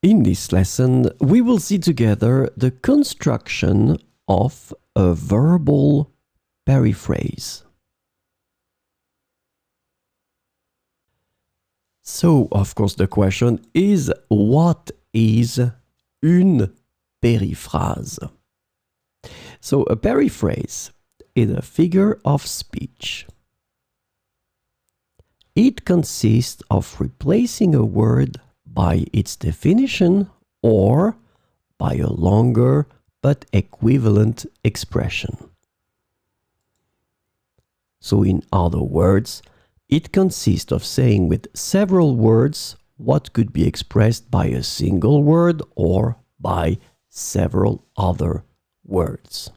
In this lesson, we will see together the construction of a verbal periphrase. So, of course, the question is, what is une periphrase? So, a periphrase is a figure of speech. It consists of replacing a word by its definition or by a longer but equivalent expression. So, in other words, it consists of saying with several words what could be expressed by a single word or by several other words.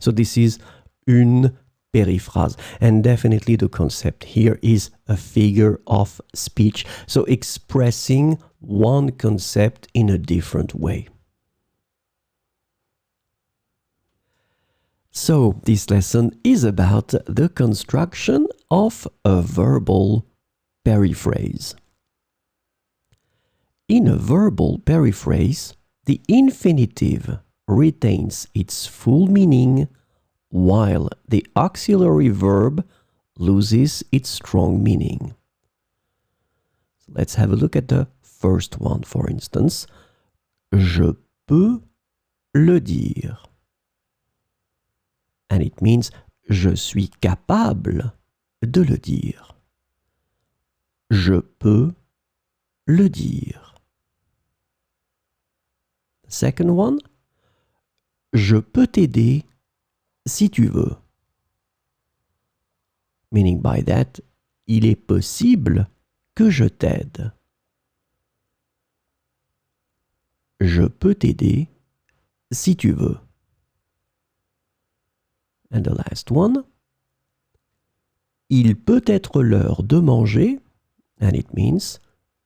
So this is une periphrase. And definitely the concept here is a figure of speech. So expressing one concept in a different way. So this lesson is about the construction of a verbal periphrase. In a verbal periphrase, the infinitive retains its full meaning while the auxiliary verb loses its strong meaning. So let's have a look at the first one, for instance. Je peux le dire. And it means je suis capable de le dire. Je peux le dire. The second one, je peux t'aider si tu veux. Meaning by that, il est possible que je t'aide. Je peux t'aider si tu veux. And the last one, il peut être l'heure de manger, and it means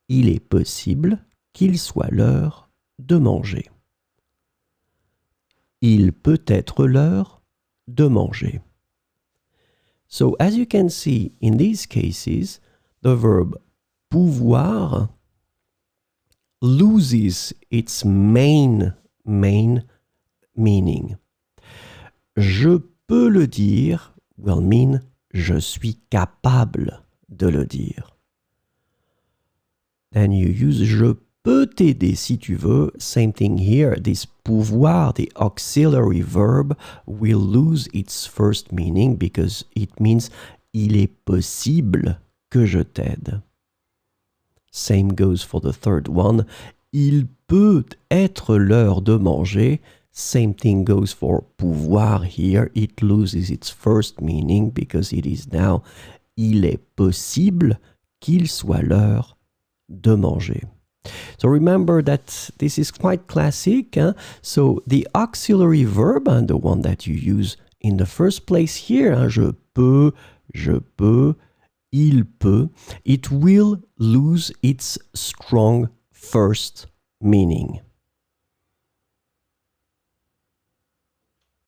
il est possible qu'il soit l'heure de manger. Il peut être l'heure de manger. So as you can see in these cases, the verb pouvoir loses its main meaning. Je peux le dire will mean je suis capable de le dire. Then you use je peux t'aider si tu veux. Same thing here. This pouvoir, the auxiliary verb, will lose its first meaning because it means il est possible que je t'aide. Same goes for the third one. Il peut être l'heure de manger. Same thing goes for pouvoir here. It loses its first meaning because it is now il est possible qu'il soit l'heure de manger. So remember that this is quite classic. So the auxiliary verb, and the one that you use in the first place here, je peux, il peut, it will lose its strong first meaning.